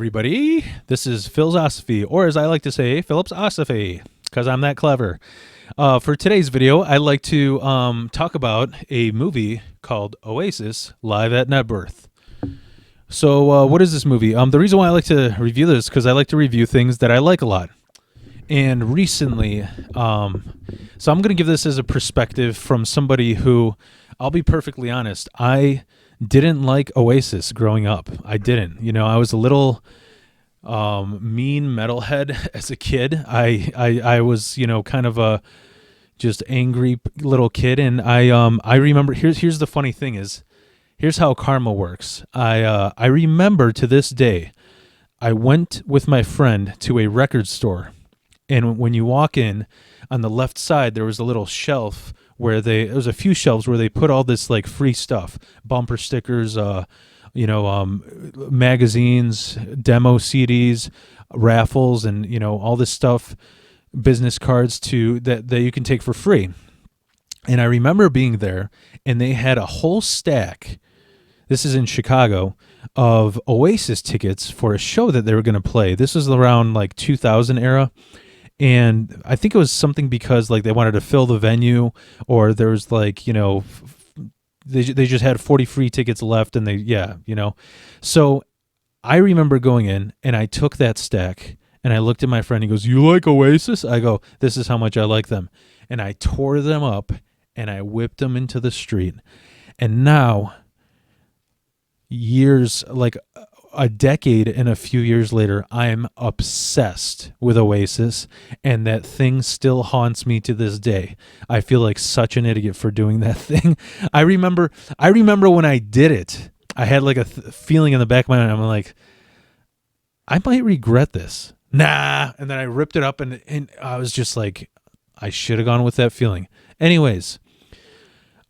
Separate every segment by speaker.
Speaker 1: everybody. This is Philosophy, or as I like to say, Philipsosophy, because I'm that clever. For today's video, I'd like to talk about a movie called Oasis Live at Knebworth. So what is this movie? The reason why I like to review this is because I like to review things that I like a lot. And recently, so I'm going to give this as a perspective from somebody who, I'll be perfectly honest, I didn't like Oasis growing up. I didn't. I was a little mean metalhead as a kid. I was, kind of a just angry little kid. And I remember, here's the funny thing is, here's how karma works. I remember to this day, I went with my friend to a record store. And when you walk in, on the left side, there was a little shelf where there was a few shelves where they put all this like free stuff, bumper stickers, magazines, demo CDs, raffles, and all this stuff, business cards that you can take for free. And I remember being there, and they had a whole stack. This is in Chicago, of Oasis tickets for a show that they were going to play. This was around like 2000 era. And I think it was something because like they wanted to fill the venue, or there was like, they just had 40 free tickets left, and So I remember going in, and I took that stack, and I looked at my friend. He goes, "You like Oasis?" I go, "This is how much I like them." And I tore them up, and I whipped them into the street. And now, years, like a decade and a few years later, I'm obsessed with Oasis, and that thing still haunts me to this day. I feel like such an idiot for doing that thing. I remember when I did it, I had like a feeling in the back of my mind. I'm like, I might regret this. Nah. And then I ripped it up, and I was just like, I should have gone with that feeling. Anyways,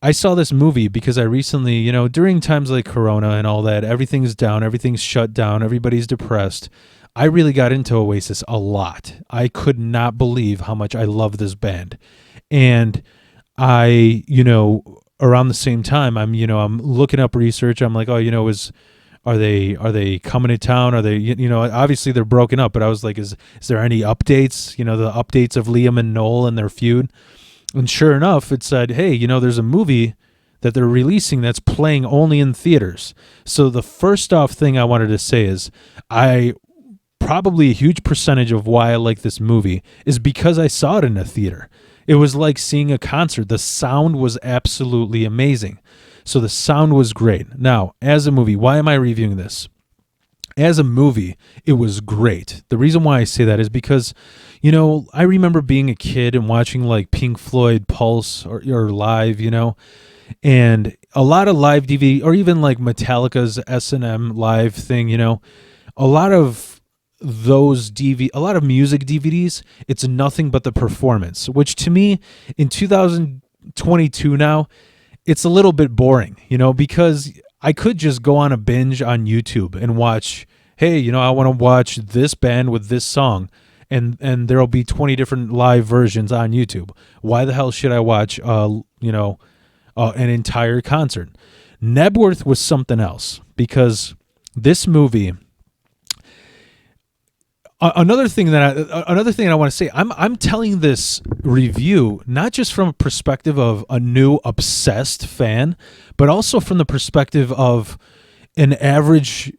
Speaker 1: I saw this movie because I recently, during times like Corona and all that, everything's down, everything's shut down, everybody's depressed. I really got into Oasis a lot. I could not believe how much I love this band. And I, around the same time, I'm looking up research. I'm like, are they coming to town? Are they, obviously they're broken up, but I was like, is there any updates? The updates of Liam and Noel and their feud. And sure enough, it said, hey, there's a movie that they're releasing that's playing only in theaters. So the first off thing I wanted to say is probably a huge percentage of why I like this movie is because I saw it in a theater. It was like seeing a concert. The sound was absolutely amazing. So the sound was great. Now, as a movie, why am I reviewing this? As a movie, it was great. The reason why I say that is because, I remember being a kid and watching like Pink Floyd Pulse or live, and a lot of live DVD, or even like Metallica's S&M live thing, a lot of those a lot of music DVDs, it's nothing but the performance, which to me in 2022 now, it's a little bit boring, because I could just go on a binge on YouTube and watch, hey, I want to watch this band with this song, and there'll be 20 different live versions on YouTube. Why the hell should I watch, an entire concert? Knebworth was something else, because this movie. Another thing that I want to say, I'm telling this review not just from a perspective of a new obsessed fan, but also from the perspective of an average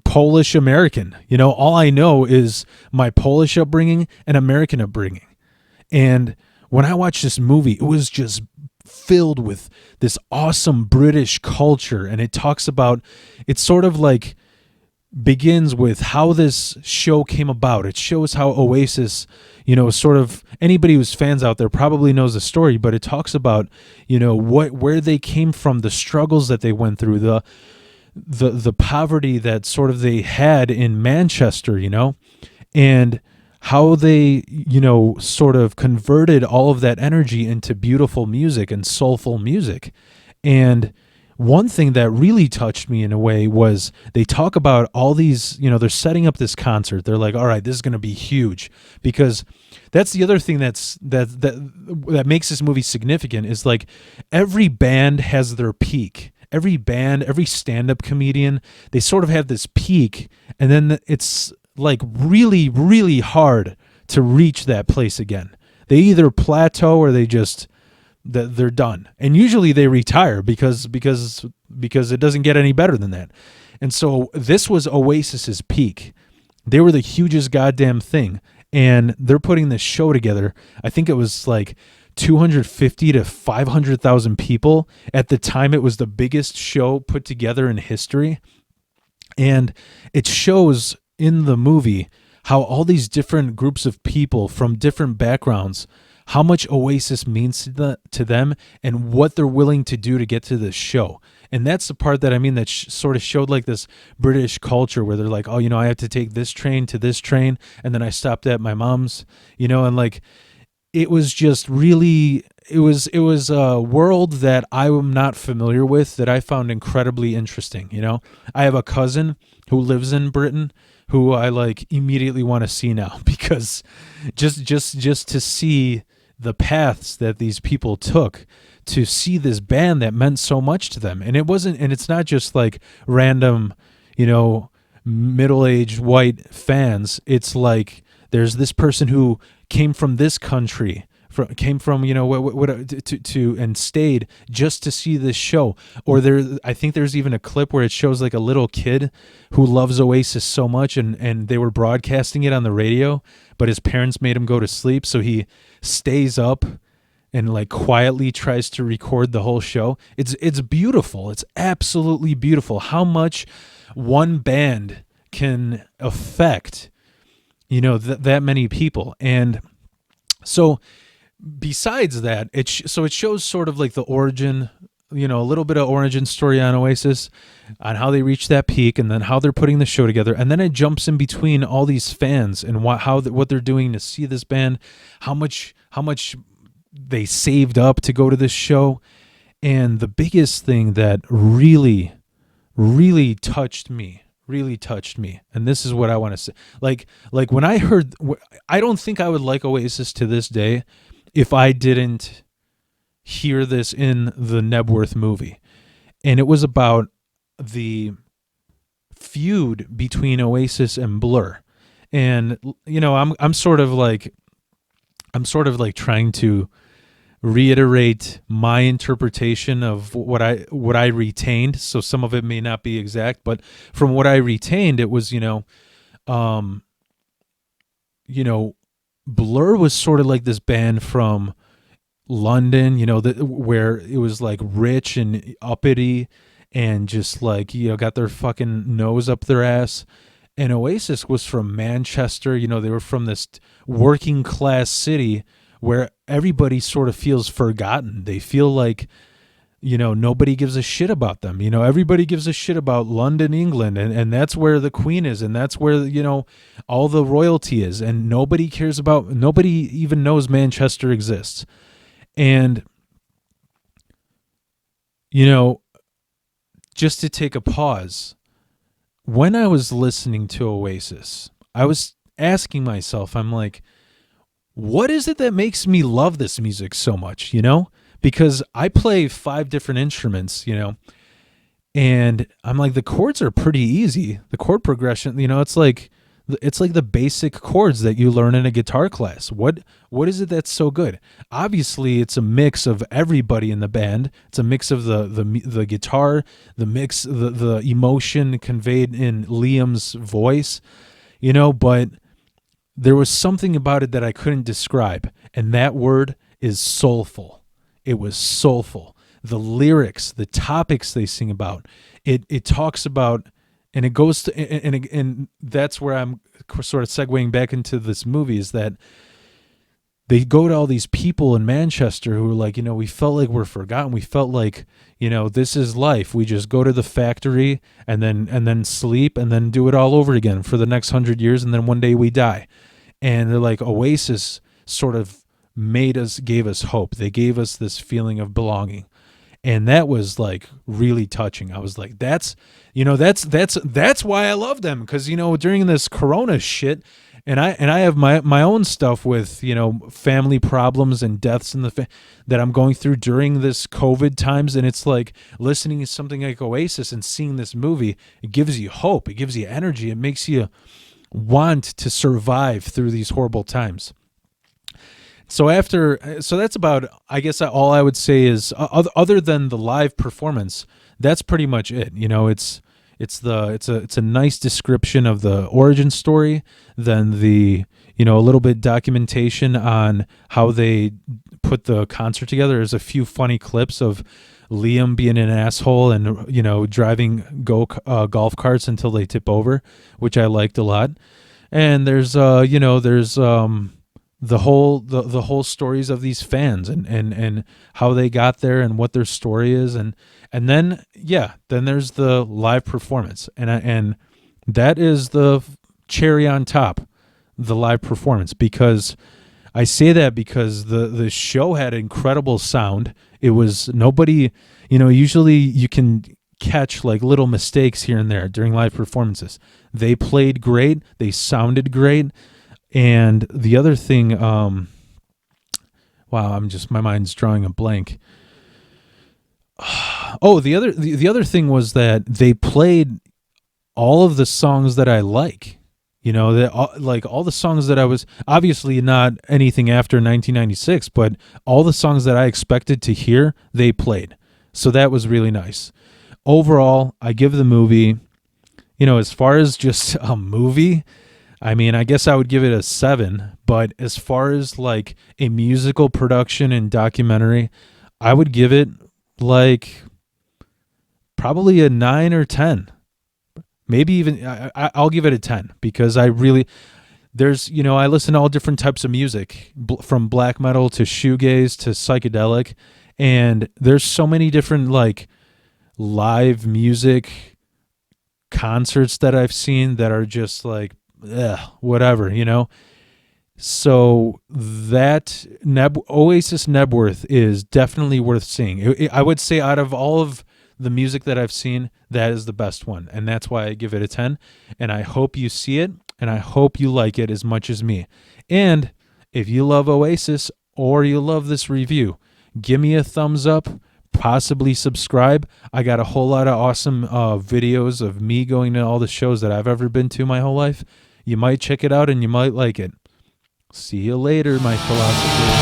Speaker 1: Polish American. All I know is my Polish upbringing and American upbringing. And when I watched this movie, it was just filled with this awesome British culture. And it talks about, it's sort of like, begins with how this show came about. It shows how Oasis, sort of, anybody who's fans out there probably knows the story, but it talks about, where they came from, the struggles that they went through, the poverty that sort of they had in Manchester, and how they, sort of converted all of that energy into beautiful music and soulful music. And one thing that really touched me in a way was they talk about all these, they're setting up this concert. They're like, all right, this is going to be huge, because that's the other thing that makes this movie significant is like every band has their peak. every band, every stand-up comedian, they sort of have this peak, and then it's like really, really hard to reach that place again. They either plateau or they're done, and usually they retire because it doesn't get any better than that. And so this was Oasis's peak. They were the hugest goddamn thing, and they're putting this show together. I think it was like 250 to 500,000 people. At the time, it was the biggest show put together in history. And it shows in the movie how all these different groups of people from different backgrounds, how much Oasis means to them and what they're willing to do to get to this show. And that's the part that I mean that sort of showed like this British culture where they're like, oh, I have to take this train to this train, and then I stopped at my mom's, and like it was just really, it was a world that I am not familiar with that I found incredibly interesting. I have a cousin who lives in Britain who I like immediately want to see now, because just to see the paths that these people took to see this band that meant so much to them. And it's not just like random, middle-aged white fans. It's like there's this person who came from this country, came from and stayed just to see this show. Or I think there's even a clip where it shows like a little kid who loves Oasis so much, and they were broadcasting it on the radio, but his parents made him go to sleep, so he stays up and like quietly tries to record the whole show. It's beautiful. It's absolutely beautiful how much one band can affect that many people. And so besides that, it shows sort of like the origin, a little bit of origin story on Oasis, on how they reached that peak, and then how they're putting the show together. And then it jumps in between all these fans and what they're doing to see this band, how much they saved up to go to this show. And the biggest thing that really, really touched me, and this is what I want to say. Like when I heard, I don't think I would like Oasis to this day if I didn't hear this in the Knebworth movie. And it was about the feud between Oasis and Blur. And I'm sort of like trying to reiterate my interpretation of what I retained. So some of it may not be exact, but from what I retained, it was, Blur was sort of like this band from London, where it was like rich and uppity and just like, got their fucking nose up their ass. And Oasis was from Manchester. They were from this working class city where everybody sort of feels forgotten. They feel like, nobody gives a shit about them. Everybody gives a shit about London, England, and that's where the Queen is, and that's where, all the royalty is, and nobody even knows Manchester exists. And, just to take a pause, when I was listening to Oasis, I was asking myself, I'm like, what is it that makes me love this music so much, Because I play 5 different instruments, and I'm like, the chords are pretty easy. The chord progression, it's like the basic chords that you learn in a guitar class. What is it that's so good? Obviously, it's a mix of everybody in the band. It's a mix of the guitar, the emotion conveyed in Liam's voice, but there was something about it that I couldn't describe, and that word is soulful. It was soulful. The lyrics, the topics they sing about, it talks about, and it goes to, and that's where I'm sort of segueing back into this movie, is that they go to all these people in Manchester who are like, we felt like we're forgotten. We felt like, this is life. We just go to the factory and then sleep and then do it all over again for the next 100 years. And then one day we die. And they're like, Oasis sort of gave us hope. They gave us this feeling of belonging. And that was like really touching. I was like, that's why I love them. Cause during this Corona shit, And I have my own stuff with, family problems and deaths in that I'm going through during this COVID times, and it's like listening to something like Oasis and seeing this movie, it gives you hope, it gives you energy, it makes you want to survive through these horrible times. So that's about, I guess, all I would say is, other than the live performance, that's pretty much it. It's a nice description of the origin story, then the, a little bit documentation on how they put the concert together. There's a few funny clips of Liam being an asshole and, driving golf carts until they tip over, which I liked a lot. And there's the whole stories of these fans, and how they got there and what their story is, and then there's the live performance, and that is the cherry on top, the live performance, because I say that because the show had incredible sound. It was nobody, usually you can catch like little mistakes here and there during live performances. They played great, they sounded great. And the other thing, wow, my mind's drawing a blank. Oh, the other thing was that they played all of the songs that I like. Like all the songs that I was, obviously not anything after 1996, but all the songs that I expected to hear, they played. So that was really nice. Overall, I give the movie, as far as just a movie, I mean, I guess I would give it a 7, but as far as like a musical production and documentary, I would give it like probably a 9 or 10. Maybe even I'll give it a 10, because I listen to all different types of music, from black metal to shoegaze to psychedelic, and there's so many different like live music concerts that I've seen that are just like, whatever. So that Oasis Knebworth is definitely worth seeing. I would say out of all of the music that I've seen, that is the best one, and that's why I give it a 10. And I hope you see it, and I hope you like it as much as me. And if you love Oasis or you love this review, give me a thumbs up, possibly subscribe. I got a whole lot of awesome videos of me going to all the shows that I've ever been to my whole life. You might check it out and you might like it. See you later, my philosophers.